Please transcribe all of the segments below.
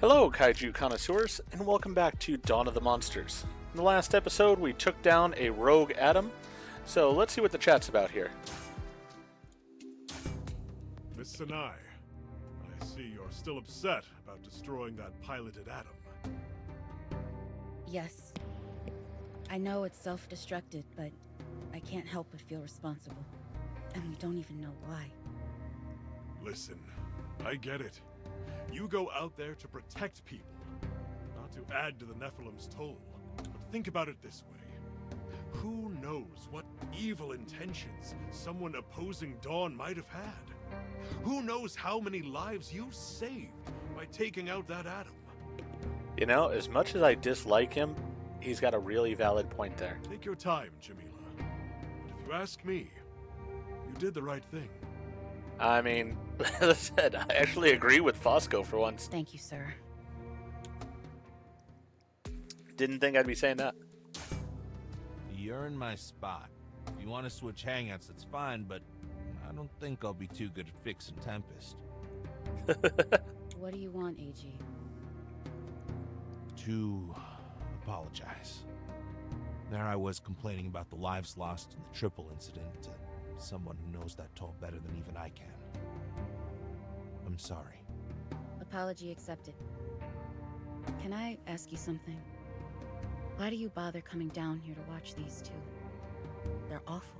Hello, Kaiju connoisseurs, and welcome back to Dawn of the Monsters. In the last episode, we took down a rogue Atom, so let's see what the chat's about here. Miss Sinai, I see you're still upset about destroying that piloted Atom. Yes. I know it's self-destructed, but I can't help but feel responsible. And we don't even know why. Listen, I get it. You go out there to protect people, not to add to the Nephilim's toll. But think about it this way. Who knows what evil intentions someone opposing Dawn might have had? Who knows how many lives you saved by taking out that Atom? You know, as much as I dislike him, he's got a really valid point there. Take your time, Jamila. But if you ask me, you did the right thing. I mean, as I said, I actually agree with Fosco for once. Thank you, sir. Didn't think I'd be saying that. You're in my spot. If you want to switch hangouts, that's fine, but I don't think I'll be too good at fixing Tempest. What do you want, AG? To apologize. There I was complaining about the lives lost in the triple incident to someone who knows that toll better than even I can. I'm sorry. Apology accepted. Can I ask you something? Why do you bother coming down here to watch these two? They're awful.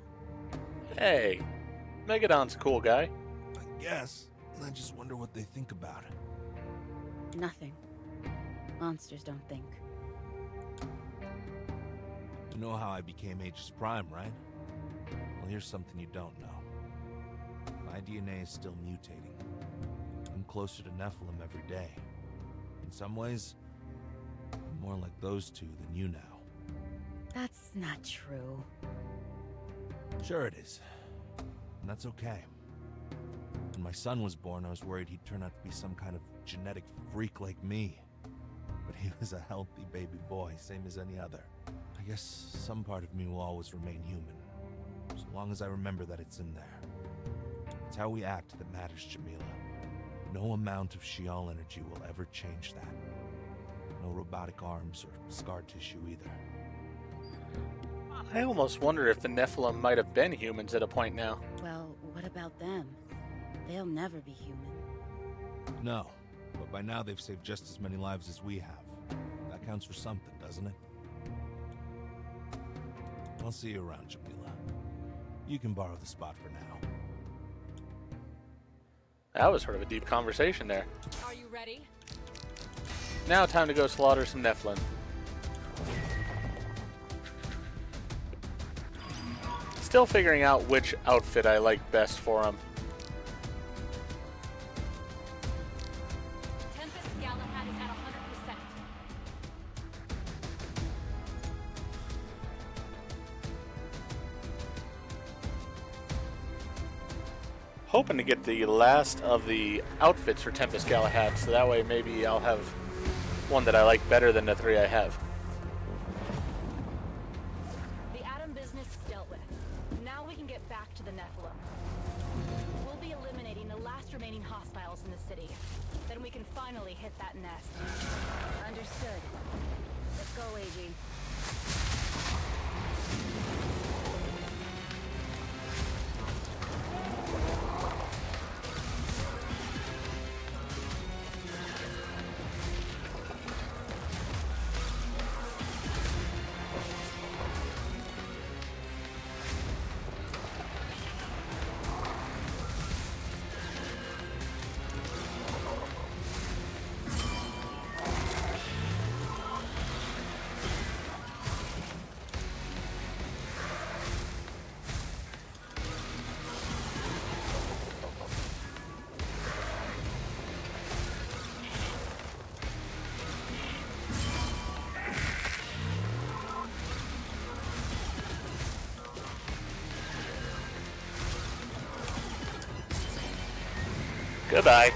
Hey, Megadon's a cool guy. I guess. I just wonder what they think about it. Nothing. Monsters don't think. You know how I became Aegis Prime, right? Well, here's something you don't know. My DNA is still mutating. I'm closer to Nephilim every day. In some ways, I'm more like those two than you now. That's not true. Sure it is. And that's okay. When my son was born, I was worried he'd turn out to be some kind of genetic freak like me. But he was a healthy baby boy, same as any other. I guess some part of me will always remain human. So long as I remember that it's in there. It's how we act that matters, Jamila. No amount of Sheol energy will ever change that. No robotic arms or scar tissue either. I almost wonder if the Nephilim might have been humans at a point now. Well, what about them? They'll never be human. No, but by now they've saved just as many lives as we have. That counts for something, doesn't it? I'll see you around, Jamila. You can borrow the spot for now. That was sort of a deep conversation there. Are you ready? Now time to go slaughter some Nephilim. Still figuring out which outfit I like best for him. Tempest Galahad is at 100%. Hoping to get the last of the outfits for Tempest Galahad, so that way maybe I'll have one that I like better than the three I have. The Atom business is dealt with. Now we can get back to the Nephilim. We'll be eliminating the last remaining hostiles in the city. Then we can finally hit that nest. Understood. Let's go, AG. Goodbye.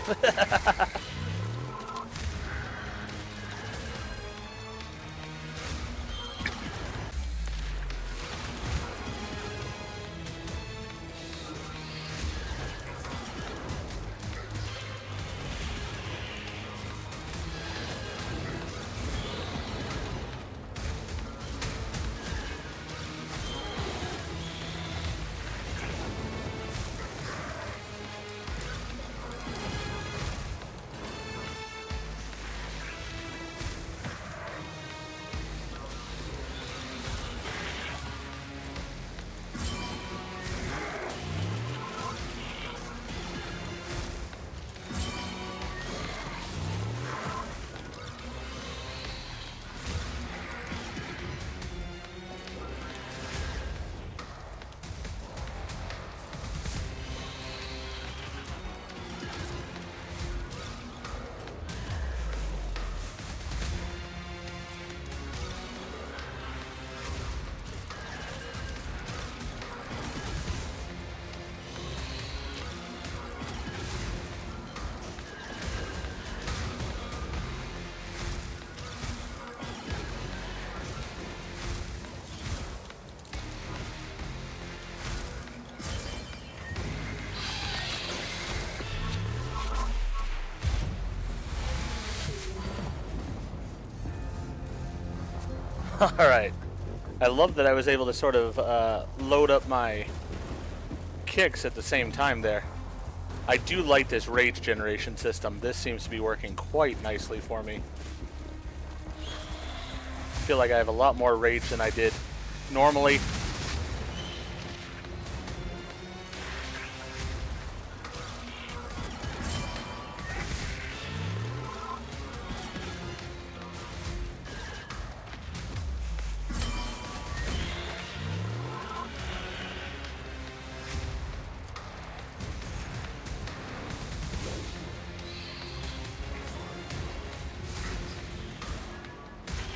Alright. I love that I was able to sort of load up my kicks at the same time there. I do like this rage generation system. This seems to be working quite nicely for me. I feel like I have a lot more rage than I did normally.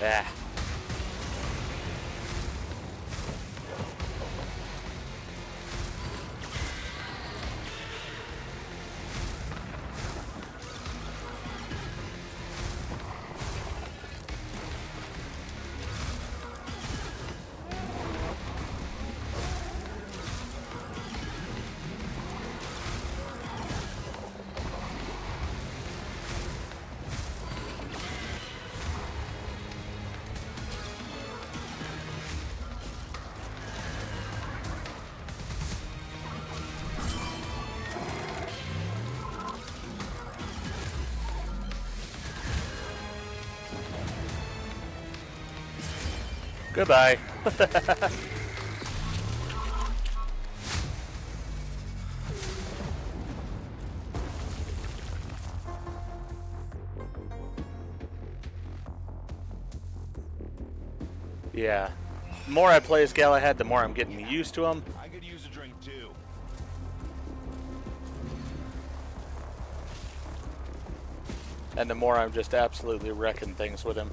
Ah. Goodbye. Yeah. The more I play as Galahad, the more I'm getting used to him. I could use a drink too. And the more I'm just absolutely wrecking things with him.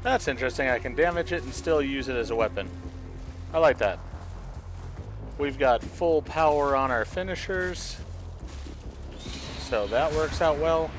That's interesting. I can damage it and still use it as a weapon. I like that. We've got full power on our finishers, so that works out well.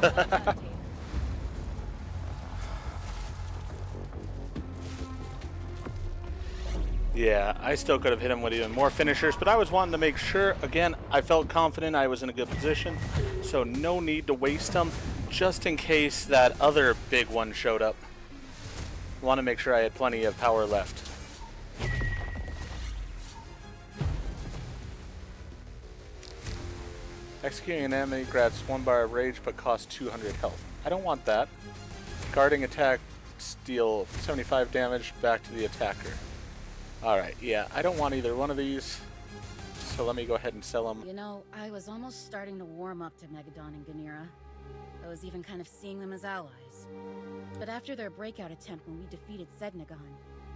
Don't hesitate. Yeah, I still could have hit him with even more finishers, but I was wanting to make sure. Again, I felt confident I was in a good position, so no need to waste them, just in case that other big one showed up. Want to make sure I had plenty of power left. Executing an enemy grabs 1 bar of rage, but costs 200 health. I don't want that. Guarding attack, deal 75 damage back to the attacker. Alright, yeah, I don't want either one of these, so let me go ahead and sell them. You know, I was almost starting to warm up to Megadon and Ganira. I was even kind of seeing them as allies. But after their breakout attempt when we defeated Sednagon,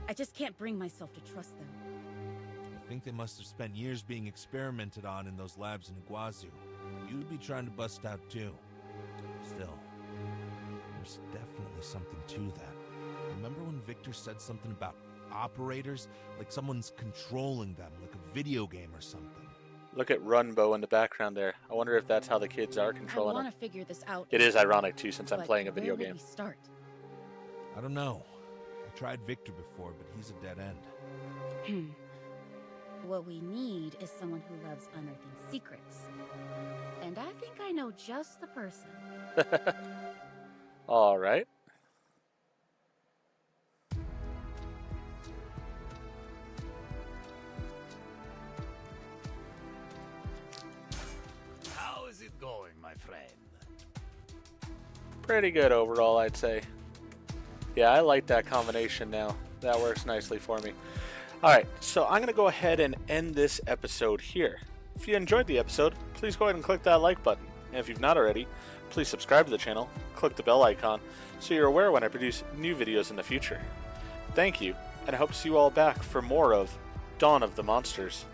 I just can't bring myself to trust them. I think they must have spent years being experimented on in those labs in Iguazu. You'd be trying to bust out too. Still, there's definitely something to that. Remember when Victor said something about operators? Like someone's controlling them, like a video game or something. Look at Runbow in the background there. I wonder if that's how the kids are I controlling want them. to figure this out. It is ironic too, since I'm But playing a video where would game. we start? I don't know. I tried Victor before, but he's a dead end. What we need is someone who loves unearthing secrets. And I think I know just the person. Alright. How is it going, my friend? Pretty good overall, I'd say. Yeah, I like that combination now. That works nicely for me. Alright, so I'm going to go ahead and end this episode here. If you enjoyed the episode, please go ahead and click that like button. And if you've not already, please subscribe to the channel, click the bell icon, so you're aware when I produce new videos in the future. Thank you, and I hope to see you all back for more of Dawn of the Monsters.